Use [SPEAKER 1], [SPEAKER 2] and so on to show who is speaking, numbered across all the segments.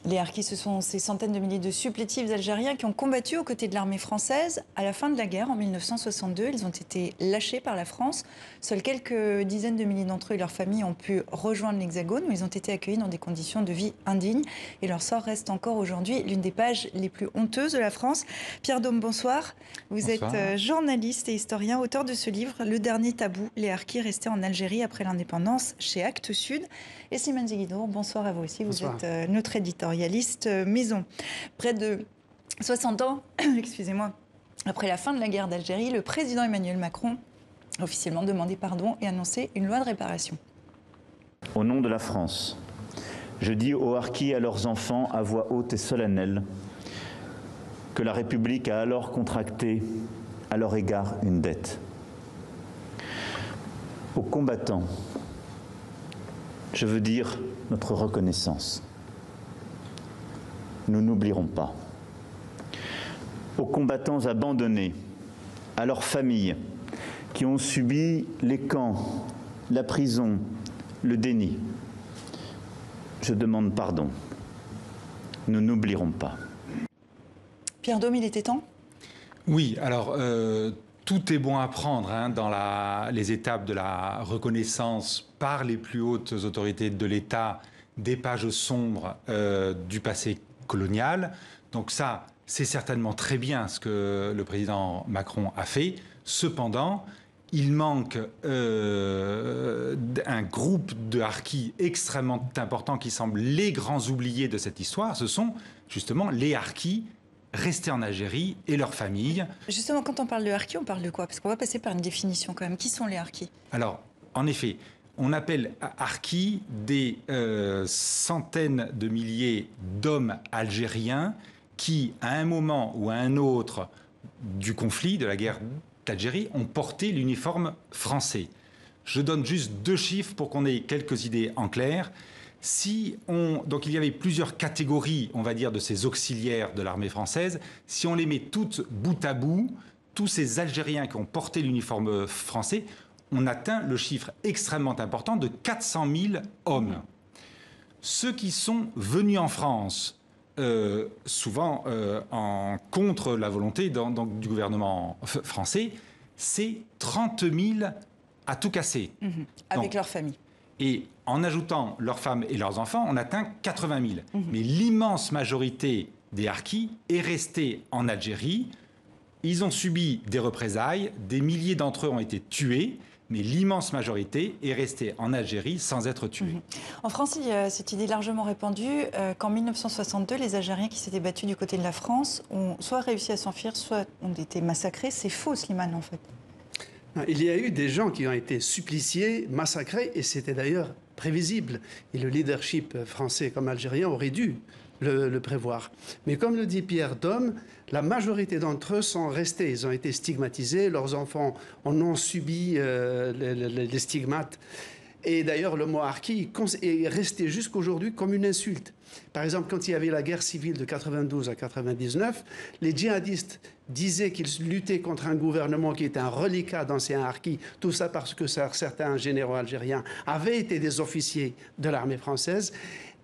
[SPEAKER 1] Les harkis, ce sont ces centaines de milliers de supplétifs algériens qui ont combattu aux côtés de l'armée française à la fin de la guerre en 1962. Ils ont été lâchés par la France. Seuls quelques dizaines de milliers d'entre eux et leurs familles ont pu rejoindre l'Hexagone, où ils ont été accueillis dans des conditions de vie indignes. Et leur sort reste encore aujourd'hui l'une des pages les plus honteuses de la France. Pierre Daume, bonsoir. Vous êtes journaliste et historien, auteur de ce livre, Le dernier tabou, les harkis restés en Algérie après l'indépendance, chez Actes Sud. Et Simone Ziguidour, bonsoir à vous aussi. Bonsoir. Vous êtes notre éditorialiste maison. Près de 60 ans, excusez-moi, après la fin de la guerre d'Algérie, le président Emmanuel Macron a officiellement demandé pardon et annoncé une loi de réparation.
[SPEAKER 2] Au nom de la France, je dis aux harkis et à leurs enfants à voix haute et solennelle que la République a alors contracté à leur égard une dette. Aux combattants, je veux dire notre reconnaissance. Nous n'oublierons pas. Aux combattants abandonnés, à leurs familles qui ont subi les camps, la prison, le déni, je demande pardon. Nous n'oublierons pas.
[SPEAKER 1] Pierre Daume, il était temps ?
[SPEAKER 3] Oui, alors tout est bon à prendre dans les étapes de la reconnaissance par les plus hautes autorités de l'État des pages sombres du passé colonial. Donc ça, c'est certainement très bien ce que le président Macron a fait. Cependant, il manque un groupe de harkis extrêmement important qui semblent les grands oubliés de cette histoire. Ce sont justement les harkis restés en Algérie et leurs familles.
[SPEAKER 1] Justement, quand on parle de harkis, on parle de quoi? Parce qu'on va passer par une définition quand même. Qui sont les harkis?
[SPEAKER 3] Alors, en effet, on appelle harkis des centaines de milliers d'hommes algériens qui, à un moment ou à un autre du conflit, de la guerre d'Algérie, ont porté l'uniforme français. Je donne juste 2 chiffres pour qu'on ait quelques idées en clair. Donc il y avait plusieurs catégories, on va dire, de ces auxiliaires de l'armée française. Si on les met toutes bout à bout, tous ces Algériens qui ont porté l'uniforme français, on atteint le chiffre extrêmement important de 400 000 hommes. Ceux qui sont venus en France, souvent contre la volonté du gouvernement français, c'est 30 000 à tout casser.
[SPEAKER 1] Avec leur famille.
[SPEAKER 3] Et en ajoutant leurs femmes et leurs enfants, on atteint 80 000. Mais l'immense majorité des harkis est restée en Algérie. Ils ont subi des représailles, des milliers d'entre eux ont été tués, mais l'immense majorité est restée en Algérie sans être tuée.
[SPEAKER 1] En France, il y a cette idée largement répandue qu'en 1962, les Algériens qui s'étaient battus du côté de la France ont soit réussi à s'enfuir, soit ont été massacrés. C'est faux, Slimane, en fait.
[SPEAKER 4] Il y a eu des gens qui ont été suppliciés, massacrés, et c'était d'ailleurs prévisible. Et le leadership français comme algérien aurait dû le prévoir. Mais comme le dit Pierre Daume, la majorité d'entre eux sont restés. Ils ont été stigmatisés, leurs enfants en ont subi les stigmates. Et d'ailleurs, le mot harki est resté jusqu'aujourd'hui comme une insulte. Par exemple, quand il y avait la guerre civile de 92 à 99, les djihadistes disaient qu'ils luttaient contre un gouvernement qui était un reliquat d'anciens harkis. Tout ça parce que certains généraux algériens avaient été des officiers de l'armée française.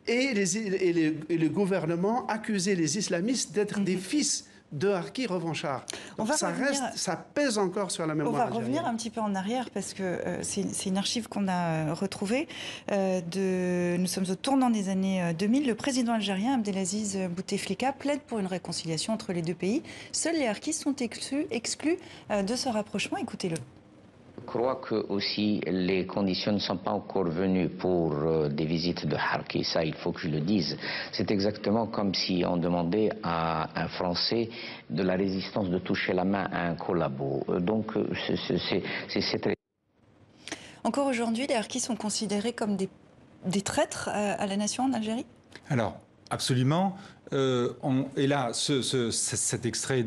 [SPEAKER 4] Et le gouvernement accusait les islamistes d'être des fils de harkis revanchards. Ça pèse encore sur la mémoire algérienne.
[SPEAKER 1] On va revenir un petit peu en arrière parce que c'est une archive qu'on a retrouvée. Nous sommes au tournant des années 2000. Le président algérien Abdelaziz Bouteflika plaide pour une réconciliation entre les deux pays. Seuls les harkis sont exclus de ce rapprochement. Écoutez-le.
[SPEAKER 5] Je crois que aussi les conditions ne sont pas encore venues pour des visites de harkis, ça il faut que je le dise. C'est exactement comme si on demandait à un Français de la résistance de toucher la main à un collabo. Donc c'est très...
[SPEAKER 1] Encore aujourd'hui, les harkis sont considérés comme des traîtres à la nation en Algérie?
[SPEAKER 3] Alors, absolument. Et là, cet extrait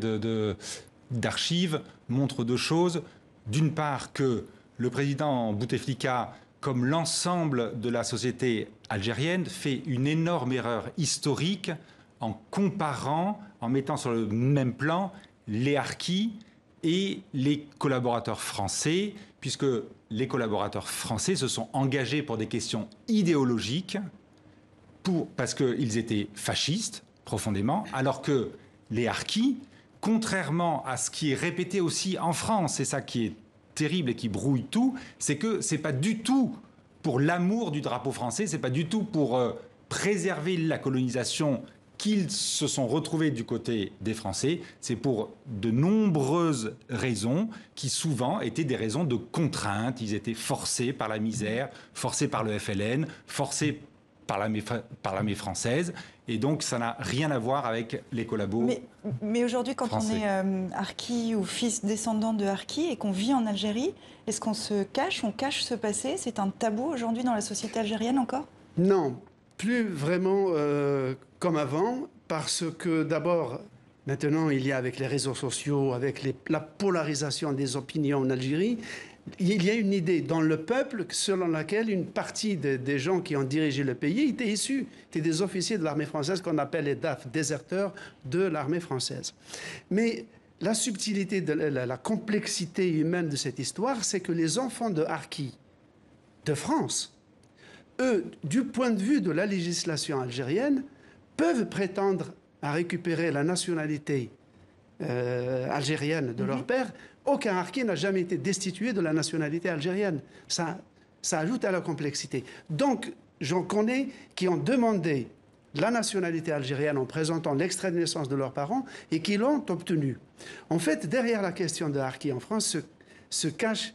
[SPEAKER 3] d'archives montre 2 choses. D'une part, que le président Bouteflika, comme l'ensemble de la société algérienne, fait une énorme erreur historique en comparant, en mettant sur le même plan les harkis et les collaborateurs français, puisque les collaborateurs français se sont engagés pour des questions idéologiques parce qu'ils étaient fascistes, profondément, alors que les harkis, contrairement à ce qui est répété aussi en France, c'est ça qui est terrible et qui brouille tout, c'est que c'est pas du tout pour l'amour du drapeau français, c'est pas du tout pour préserver la colonisation qu'ils se sont retrouvés du côté des Français, c'est pour de nombreuses raisons qui souvent étaient des raisons de contrainte. Ils étaient forcés par la misère, forcés par le FLN, forcés par l'armée française. Et donc, ça n'a rien à voir avec les collabos.
[SPEAKER 1] Mais aujourd'hui, quand
[SPEAKER 3] français.
[SPEAKER 1] on est harki ou fils descendant de harki et qu'on vit en Algérie, est-ce qu'on se cache, on cache ce passé? C'est un tabou aujourd'hui dans la société algérienne encore?
[SPEAKER 4] Non, plus vraiment comme avant, parce que d'abord, maintenant, il y a avec les réseaux sociaux, avec la polarisation des opinions en Algérie, il y a une idée dans le peuple selon laquelle une partie des gens qui ont dirigé le pays étaient issus, étaient des officiers de l'armée française qu'on appelle les DAF, déserteurs de l'armée française. Mais la subtilité, la complexité humaine de cette histoire, c'est que les enfants de harkis de France, eux, du point de vue de la législation algérienne, peuvent prétendre à récupérer la nationalité algérienne de leur père. Aucun harki n'a jamais été destitué de la nationalité algérienne. Ça ajoute à la complexité. Donc, j'en connais qui ont demandé la nationalité algérienne en présentant l'extrait de naissance de leurs parents et qui l'ont obtenu. En fait, derrière la question de harki en France se cache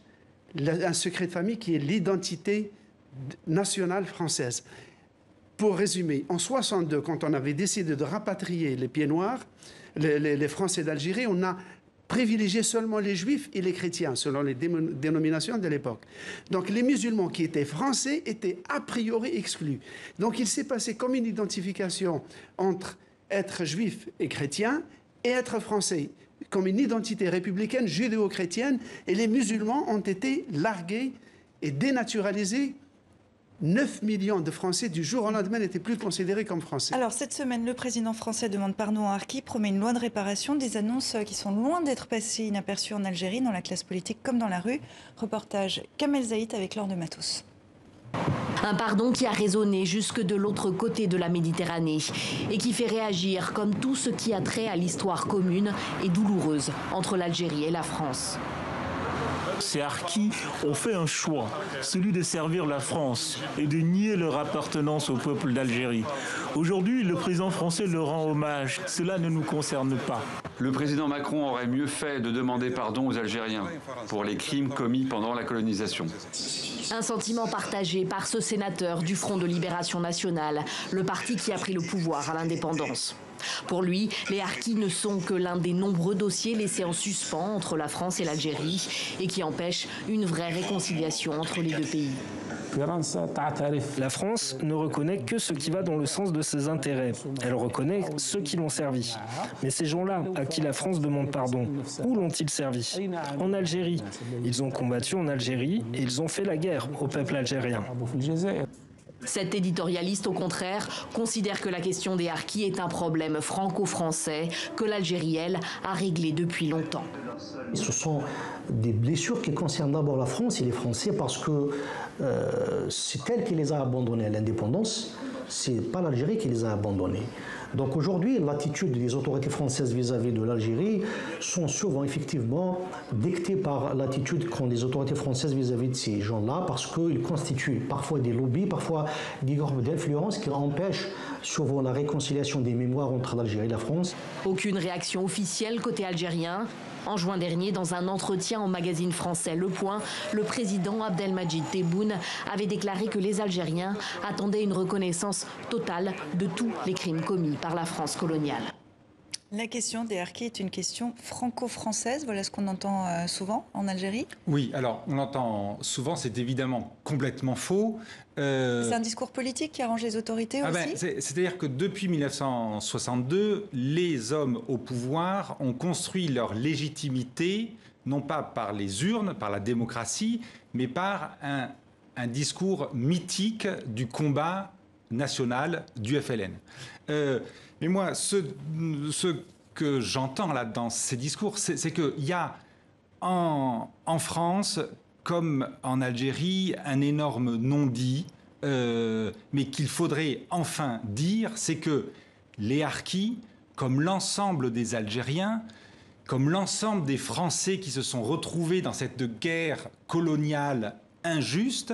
[SPEAKER 4] un secret de famille qui est l'identité nationale française. Pour résumer, en 1962, quand on avait décidé de rapatrier les pieds noirs, les Français d'Algérie, on a privilégié seulement les juifs et les chrétiens, selon les dénominations de l'époque. Donc les musulmans qui étaient français étaient a priori exclus. Donc il s'est passé comme une identification entre être juif et chrétien et être français, comme une identité républicaine judéo-chrétienne, et les musulmans ont été largués et dénaturalisés. 9 millions de Français, du jour au lendemain, n'étaient plus considérés comme Français.
[SPEAKER 1] Alors, cette semaine, le président français demande pardon à harkis, promet une loi de réparation, des annonces qui sont loin d'être passées inaperçues en Algérie, dans la classe politique comme dans la rue. Reportage Kamel Zaït avec Laure de Matos.
[SPEAKER 6] Un pardon qui a résonné jusque de l'autre côté de la Méditerranée et qui fait réagir comme tout ce qui a trait à l'histoire commune et douloureuse entre l'Algérie et la France.
[SPEAKER 7] Ces harkis ont fait un choix, celui de servir la France et de nier leur appartenance au peuple d'Algérie. Aujourd'hui, le président français leur rend hommage. Cela ne nous concerne pas.
[SPEAKER 8] Le président Macron aurait mieux fait de demander pardon aux Algériens pour les crimes commis pendant la colonisation.
[SPEAKER 6] Un sentiment partagé par ce sénateur du Front de Libération Nationale, le parti qui a pris le pouvoir à l'indépendance. Pour lui, les harkis ne sont que l'un des nombreux dossiers laissés en suspens entre la France et l'Algérie et qui empêchent une vraie réconciliation entre les deux pays.
[SPEAKER 9] La France ne reconnaît que ce qui va dans le sens de ses intérêts. Elle reconnaît ceux qui l'ont servi. Mais ces gens-là, à qui la France demande pardon, où l'ont-ils servi? En Algérie. Ils ont combattu en Algérie et ils ont fait la guerre au peuple algérien.
[SPEAKER 6] Cet éditorialiste, au contraire, considère que la question des harkis est un problème franco-français que l'Algérie, elle, a réglé depuis longtemps.
[SPEAKER 10] Ce sont des blessures qui concernent d'abord la France et les Français parce que c'est elle qui les a abandonnés à l'indépendance, c'est pas l'Algérie qui les a abandonnés. Donc aujourd'hui, l'attitude des autorités françaises vis-à-vis de l'Algérie sont souvent effectivement dictées par l'attitude qu'ont les autorités françaises vis-à-vis de ces gens-là, parce qu'ils constituent parfois des lobbies, parfois des groupes d'influence qui empêchent souvent la réconciliation des mémoires entre l'Algérie et la France.
[SPEAKER 6] Aucune réaction officielle côté algérien. En juin dernier, dans un entretien au magazine français Le Point, le président Abdelmadjid Tebboune avait déclaré que les Algériens attendaient une reconnaissance totale de tous les crimes commis par la France coloniale.
[SPEAKER 1] La question des harkis est une question franco-française, voilà ce qu'on entend souvent en Algérie.
[SPEAKER 3] Oui, alors on l'entend souvent, c'est évidemment complètement faux.
[SPEAKER 1] C'est un discours politique qui arrange les autorités aussi.
[SPEAKER 3] C'est-à-dire que depuis 1962, les hommes au pouvoir ont construit leur légitimité, non pas par les urnes, par la démocratie, mais par un discours mythique du combat national du FLN. Mais moi, ce que j'entends là dans ces discours, c'est qu'il y a en France, comme en Algérie, un énorme non-dit mais qu'il faudrait enfin dire, c'est que les harkis, comme l'ensemble des Algériens, comme l'ensemble des Français qui se sont retrouvés dans cette guerre coloniale injuste,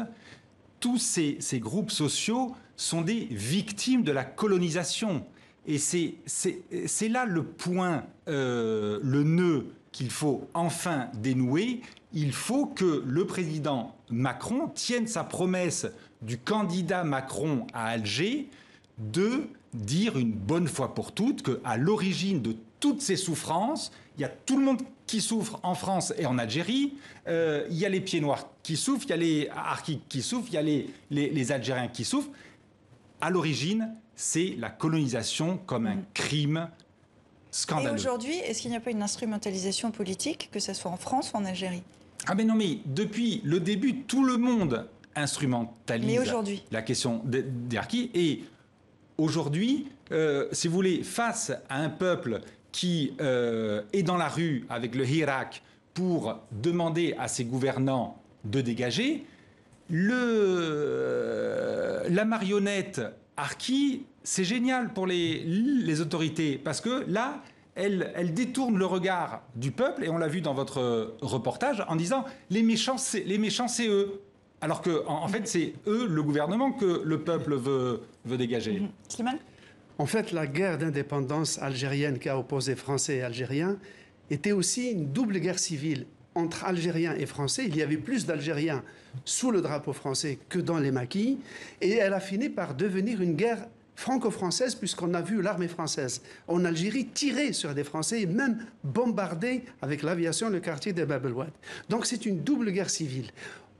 [SPEAKER 3] tous ces groupes sociaux sont des victimes de la colonisation. Et c'est là le point, le nœud qu'il faut enfin dénouer. Il faut que le président Macron tienne sa promesse du candidat Macron à Alger de dire une bonne fois pour toutes qu'à l'origine de toutes ces souffrances, il y a tout le monde qui souffre en France et en Algérie, il y a les pieds noirs qui souffrent, il y a les harkis qui souffrent, il y a les Algériens qui souffrent. À l'origine, c'est la colonisation comme un crime scandaleux.
[SPEAKER 1] Et aujourd'hui, est-ce qu'il n'y a pas une instrumentalisation politique, que ce soit en France ou en Algérie?
[SPEAKER 3] Ah mais non, mais depuis le début, tout le monde instrumentalise la question des harkis. Et aujourd'hui, si vous voulez, face à un peuple qui est dans la rue avec le Hirak pour demander à ses gouvernants de dégager, la marionnette harki, c'est génial pour les autorités, parce que là, elle détourne le regard du peuple, et on l'a vu dans votre reportage, en disant les méchants, c'est eux. Alors que, en fait, c'est eux, le gouvernement, que le peuple veut dégager.
[SPEAKER 1] Slimane ?
[SPEAKER 4] En fait, la guerre d'indépendance algérienne qui a opposé Français et Algériens était aussi une double guerre civile entre Algériens et Français. Il y avait plus d'Algériens sous le drapeau français que dans les maquis, et elle a fini par devenir une guerre franco-française, puisqu'on a vu l'armée française en Algérie tirer sur des Français et même bombarder avec l'aviation le quartier de Bab el-Oued. Donc c'est une double guerre civile.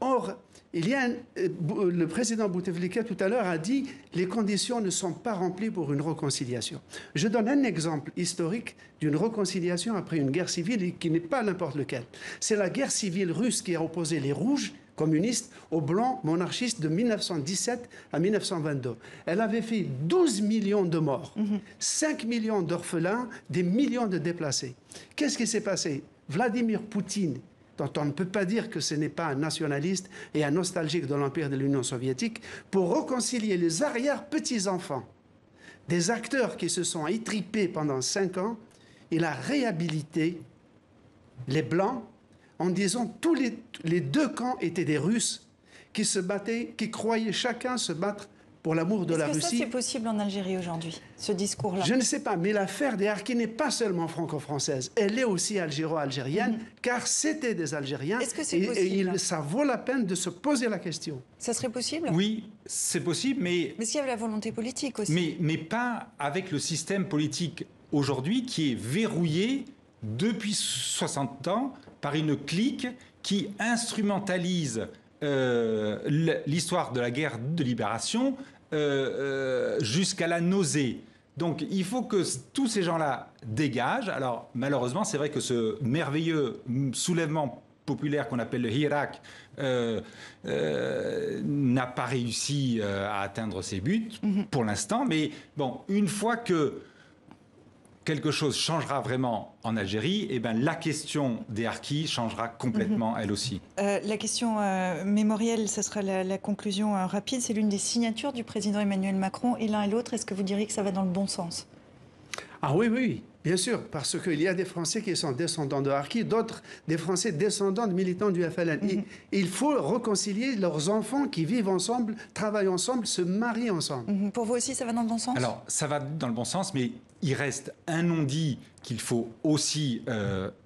[SPEAKER 4] Or, le président Bouteflika tout à l'heure a dit les conditions ne sont pas remplies pour une réconciliation. Je donne un exemple historique d'une réconciliation après une guerre civile et qui n'est pas n'importe lequel. C'est la guerre civile russe qui a opposé les rouges communistes aux blancs monarchistes de 1917 à 1922. Elle avait fait 12 millions de morts, 5 millions d'orphelins, des millions de déplacés. Qu'est-ce qui s'est passé? Vladimir Poutine, dont on ne peut pas dire que ce n'est pas un nationaliste et un nostalgique de l'Empire de l'Union soviétique, pour réconcilier les arrière-petits-enfants des acteurs qui se sont étripés pendant 5 ans, il a réhabilité les Blancs en disant que tous les deux camps étaient des Russes qui se battaient, qui croyaient chacun se battre pour l'amour de la Russie.
[SPEAKER 1] Est-ce que ça, c'est possible en Algérie aujourd'hui, ce discours-là?
[SPEAKER 4] Je ne sais pas, mais l'affaire des harkis n'est pas seulement franco-française, elle est aussi algéro-algérienne, car c'était des Algériens.
[SPEAKER 1] Est-ce que c'est possible?
[SPEAKER 4] Et ça vaut la peine de se poser la question.
[SPEAKER 1] Ça serait possible?
[SPEAKER 3] Oui, c'est possible, mais...
[SPEAKER 1] Mais s'il y avait la volonté politique aussi.
[SPEAKER 3] Mais pas avec le système politique aujourd'hui qui est verrouillé depuis 60 ans par une clique qui instrumentalise l'histoire de la guerre de libération jusqu'à la nausée. Donc il faut que tous ces gens-là dégagent. Alors malheureusement, c'est vrai que ce merveilleux soulèvement populaire qu'on appelle le Hirak n'a pas réussi à atteindre ses buts pour l'instant. Mais bon, une fois que quelque chose changera vraiment en Algérie, et ben la question des harkis changera complètement elle aussi.
[SPEAKER 1] La question mémorielle, ce sera la conclusion rapide. C'est l'une des signatures du président Emmanuel Macron. Et l'un et l'autre, est-ce que vous diriez que ça va dans le bon sens?
[SPEAKER 4] Ah oui, oui, bien sûr, parce qu'il y a des Français qui sont descendants de harkis, d'autres des Français descendants de militants du FLN. Il faut réconcilier leurs enfants qui vivent ensemble, travaillent ensemble, se marient ensemble.
[SPEAKER 1] Pour vous aussi, ça va dans le bon sens?
[SPEAKER 3] Alors, ça va dans le bon sens, mais il reste un non-dit qu'il faut aussi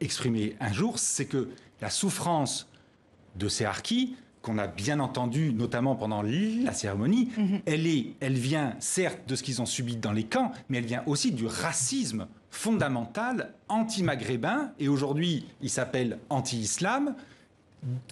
[SPEAKER 3] exprimer un jour, c'est que la souffrance de ces harkis, qu'on a bien entendu, notamment pendant la cérémonie, elle vient certes de ce qu'ils ont subi dans les camps, mais elle vient aussi du racisme fondamental anti-maghrébin, et aujourd'hui il s'appelle anti-islam,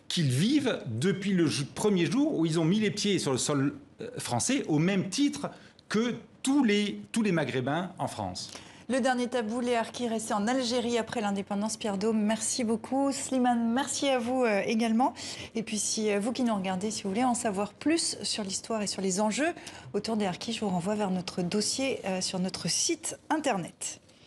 [SPEAKER 3] qu'ils vivent depuis le premier jour où ils ont mis les pieds sur le sol français, au même titre que tous les maghrébins en France.
[SPEAKER 1] Le dernier tabou, les harkis restés en Algérie après l'indépendance. Pierre Daume, merci beaucoup. Slimane, merci à vous également. Et puis, si vous qui nous regardez, si vous voulez en savoir plus sur l'histoire et sur les enjeux autour des harkis, je vous renvoie vers notre dossier sur notre site internet.